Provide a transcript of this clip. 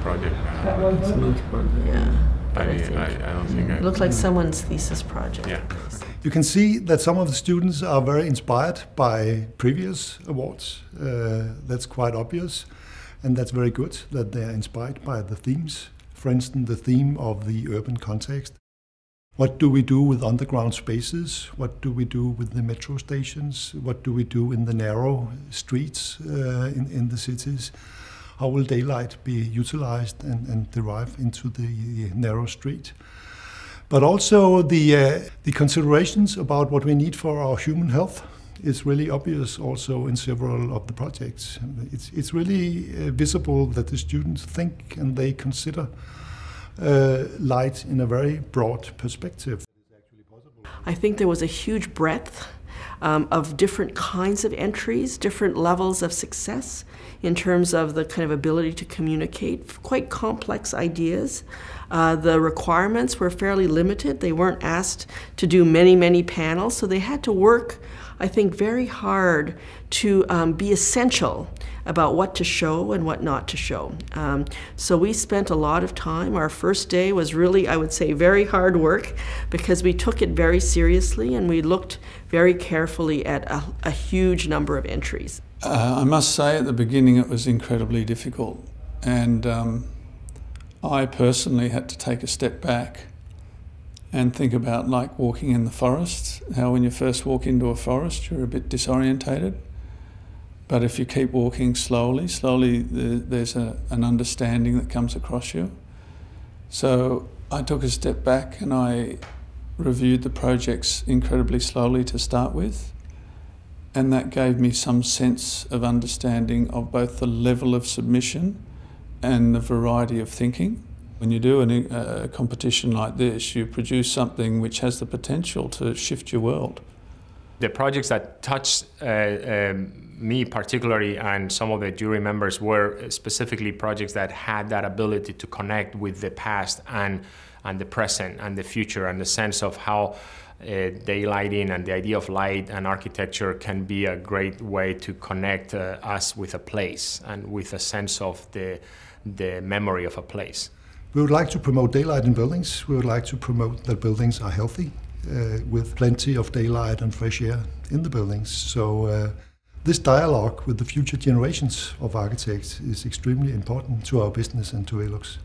project. It's a nice project. Yeah. I don't think It looked like someone's thesis project. Yeah. You can see that some of the students are very inspired by previous awards. That's quite obvious, and that's very good that they are inspired by the themes. For instance, the theme of the urban context. What do we do with underground spaces? What do we do with the metro stations? What do we do in the narrow streets in the cities? How will daylight be utilized and derive into the narrow street? But also the considerations about what we need for our human health is really obvious also in several of the projects. It's really visible that the students think and they consider light in a very broad perspective. I think there was a huge breadth of different kinds of entries, different levels of success in terms of the kind of ability to communicate, quite complex ideas. The requirements were fairly limited. They weren't asked to do many, many panels, so they had to work, I think, very hard to be essential about what to show and what not to show. So we spent a lot of time. Our first day was really, I would say, very hard work because we took it very seriously and we looked very carefully at a huge number of entries. I must say at the beginning it was incredibly difficult, and I personally had to take a step back and think about like walking in the forest, how when you first walk into a forest you're a bit disorientated, but if you keep walking slowly, there's an understanding that comes across you. So I took a step back and I reviewed the projects incredibly slowly to start with, and that gave me some sense of understanding of both the level of submission and the variety of thinking. When you do a competition like this, you produce something which has the potential to shift your world. The projects that touched me particularly and some of the jury members were specifically projects that had that ability to connect with the past and the present and the future, and the sense of how daylighting and the idea of light and architecture can be a great way to connect us with a place and with a sense of the memory of a place. We would like to promote daylight in buildings. We would like to promote that buildings are healthy with plenty of daylight and fresh air in the buildings. So this dialogue with the future generations of architects is extremely important to our business and to Velux.